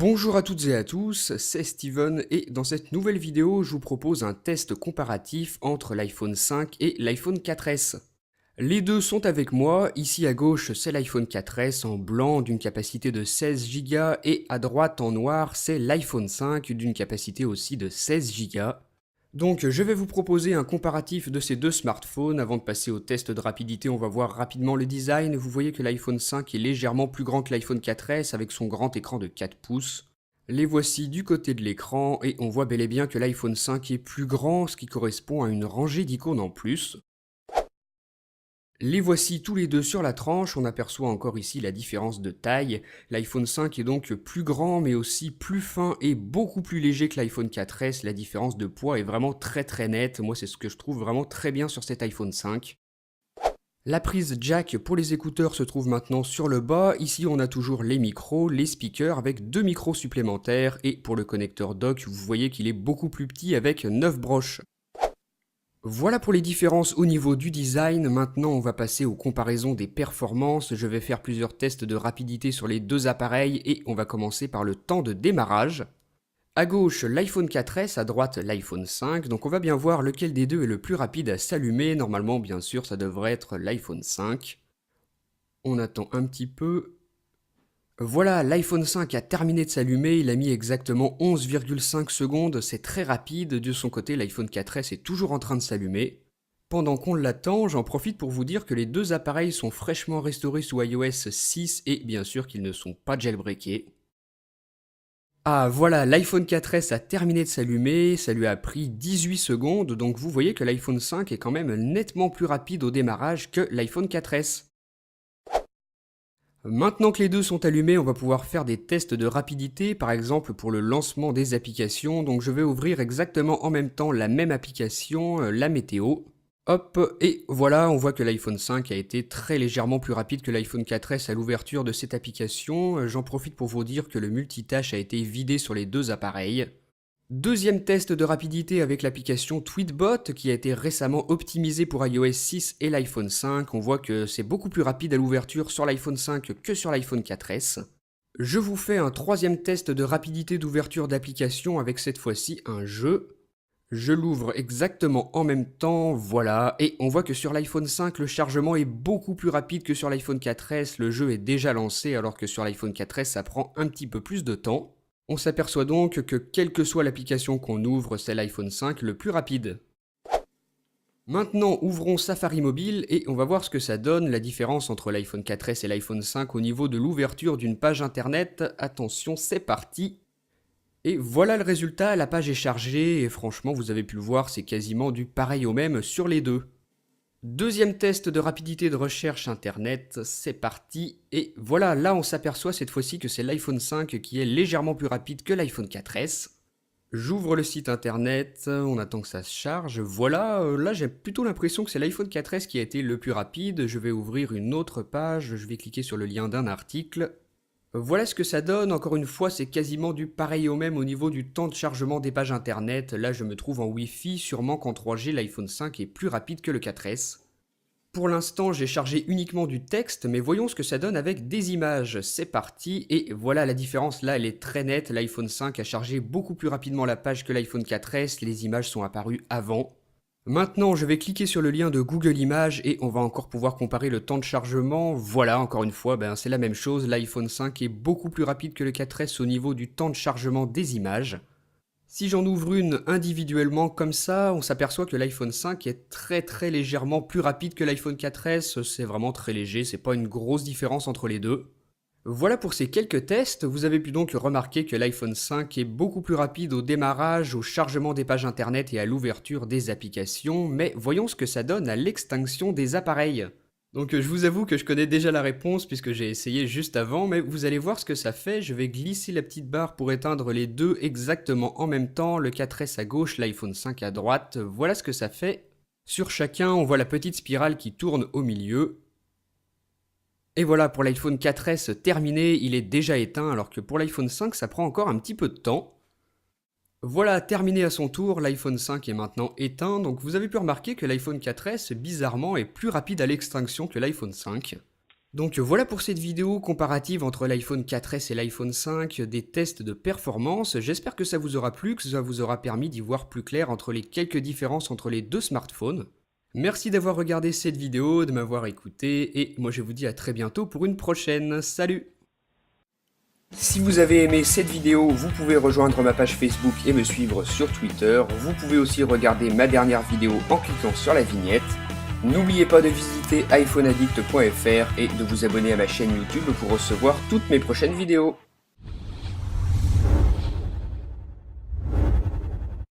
Bonjour à toutes et à tous, c'est Steven et dans cette nouvelle vidéo, je vous propose un test comparatif entre l'iPhone 5 et l'iPhone 4S. Les deux sont avec moi, ici à gauche c'est l'iPhone 4S en blanc d'une capacité de 16 Go et à droite en noir c'est l'iPhone 5 d'une capacité aussi de 16 Go. Donc je vais vous proposer un comparatif de ces deux smartphones. Avant de passer au test de rapidité, on va voir rapidement le design. Vous voyez que l'iPhone 5 est légèrement plus grand que l'iPhone 4S avec son grand écran de 4 pouces. Les voici du côté de l'écran et on voit bel et bien que l'iPhone 5 est plus grand, ce qui correspond à une rangée d'icônes en plus. Les voici tous les deux sur la tranche, on aperçoit encore ici la différence de taille. L'iPhone 5 est donc plus grand mais aussi plus fin et beaucoup plus léger que l'iPhone 4S. La différence de poids est vraiment très nette, moi c'est ce que je trouve vraiment très bien sur cet iPhone 5. La prise jack pour les écouteurs se trouve maintenant sur le bas. Ici on a toujours les micros, les speakers avec deux micros supplémentaires et pour le connecteur dock vous voyez qu'il est beaucoup plus petit avec 9 broches. Voilà pour les différences au niveau du design. Maintenant on va passer aux comparaisons des performances. Je vais faire plusieurs tests de rapidité sur les deux appareils et on va commencer par le temps de démarrage. À gauche l'iPhone 4S, à droite l'iPhone 5, donc on va bien voir lequel des deux est le plus rapide à s'allumer. Normalement bien sûr ça devrait être l'iPhone 5. On attend un petit peu. Voilà, l'iPhone 5 a terminé de s'allumer, il a mis exactement 11,5 secondes, c'est très rapide. De son côté, l'iPhone 4S est toujours en train de s'allumer. Pendant qu'on l'attend, j'en profite pour vous dire que les deux appareils sont fraîchement restaurés sous iOS 6 et bien sûr qu'ils ne sont pas jailbreakés. Ah voilà, l'iPhone 4S a terminé de s'allumer, ça lui a pris 18 secondes, donc vous voyez que l'iPhone 5 est quand même nettement plus rapide au démarrage que l'iPhone 4S. Maintenant que les deux sont allumés, on va pouvoir faire des tests de rapidité, par exemple pour le lancement des applications. Donc je vais ouvrir exactement en même temps la même application, la météo. Hop, et voilà, on voit que l'iPhone 5 a été très légèrement plus rapide que l'iPhone 4S à l'ouverture de cette application. J'en profite pour vous dire que le multitâche a été vidé sur les deux appareils. Deuxième test de rapidité avec l'application Tweetbot qui a été récemment optimisée pour iOS 6 et l'iPhone 5. On voit que c'est beaucoup plus rapide à l'ouverture sur l'iPhone 5 que sur l'iPhone 4S. Je vous fais un troisième test de rapidité d'ouverture d'application avec cette fois-ci un jeu. Je l'ouvre exactement en même temps, voilà, et on voit que sur l'iPhone 5 le chargement est beaucoup plus rapide que sur l'iPhone 4S. Le jeu est déjà lancé alors que sur l'iPhone 4S ça prend un petit peu plus de temps. On s'aperçoit donc que quelle que soit l'application qu'on ouvre, c'est l'iPhone 5 le plus rapide. Maintenant, ouvrons Safari Mobile et on va voir ce que ça donne, la différence entre l'iPhone 4S et l'iPhone 5 au niveau de l'ouverture d'une page internet. Attention, c'est parti. Et voilà le résultat, la page est chargée et franchement, vous avez pu le voir, c'est quasiment du pareil au même sur les deux. Deuxième test de rapidité de recherche internet, c'est parti. Et voilà, là on s'aperçoit cette fois-ci que c'est l'iPhone 5 qui est légèrement plus rapide que l'iPhone 4S. J'ouvre le site internet, on attend que ça se charge. Voilà, là j'ai plutôt l'impression que c'est l'iPhone 4S qui a été le plus rapide. Je vais ouvrir une autre page, je vais cliquer sur le lien d'un article. Voilà ce que ça donne, encore une fois c'est quasiment du pareil au même au niveau du temps de chargement des pages internet. Là je me trouve en Wi-Fi, sûrement qu'en 3G l'iPhone 5 est plus rapide que le 4S. Pour l'instant, j'ai chargé uniquement du texte, mais voyons ce que ça donne avec des images. C'est parti, et voilà la différence, là elle est très nette. L'iPhone 5 a chargé beaucoup plus rapidement la page que l'iPhone 4S, les images sont apparues avant. Maintenant, je vais cliquer sur le lien de Google Images et on va encore pouvoir comparer le temps de chargement. Voilà, encore une fois, c'est la même chose. L'iPhone 5 est beaucoup plus rapide que le 4S au niveau du temps de chargement des images. Si j'en ouvre une individuellement comme ça, on s'aperçoit que l'iPhone 5 est très légèrement plus rapide que l'iPhone 4S, c'est vraiment très léger, c'est pas une grosse différence entre les deux. Voilà pour ces quelques tests, vous avez pu donc remarquer que l'iPhone 5 est beaucoup plus rapide au démarrage, au chargement des pages internet et à l'ouverture des applications, mais voyons ce que ça donne à l'extinction des appareils. Donc je vous avoue que je connais déjà la réponse puisque j'ai essayé juste avant, mais vous allez voir ce que ça fait. Je vais glisser la petite barre pour éteindre les deux exactement en même temps, le 4S à gauche, l'iPhone 5 à droite. Voilà ce que ça fait. Sur chacun, on voit la petite spirale qui tourne au milieu. Et voilà, pour l'iPhone 4S terminé, il est déjà éteint, alors que pour l'iPhone 5, ça prend encore un petit peu de temps. Voilà, terminé à son tour, l'iPhone 5 est maintenant éteint, donc vous avez pu remarquer que l'iPhone 4S, bizarrement, est plus rapide à l'extinction que l'iPhone 5. Donc voilà pour cette vidéo comparative entre l'iPhone 4S et l'iPhone 5, des tests de performance. J'espère que ça vous aura plu, que ça vous aura permis d'y voir plus clair entre les quelques différences entre les deux smartphones. Merci d'avoir regardé cette vidéo, de m'avoir écouté, et moi je vous dis à très bientôt pour une prochaine. Salut! Si vous avez aimé cette vidéo, vous pouvez rejoindre ma page Facebook et me suivre sur Twitter. Vous pouvez aussi regarder ma dernière vidéo en cliquant sur la vignette. N'oubliez pas de visiter iPhoneaddict.fr et de vous abonner à ma chaîne YouTube pour recevoir toutes mes prochaines vidéos.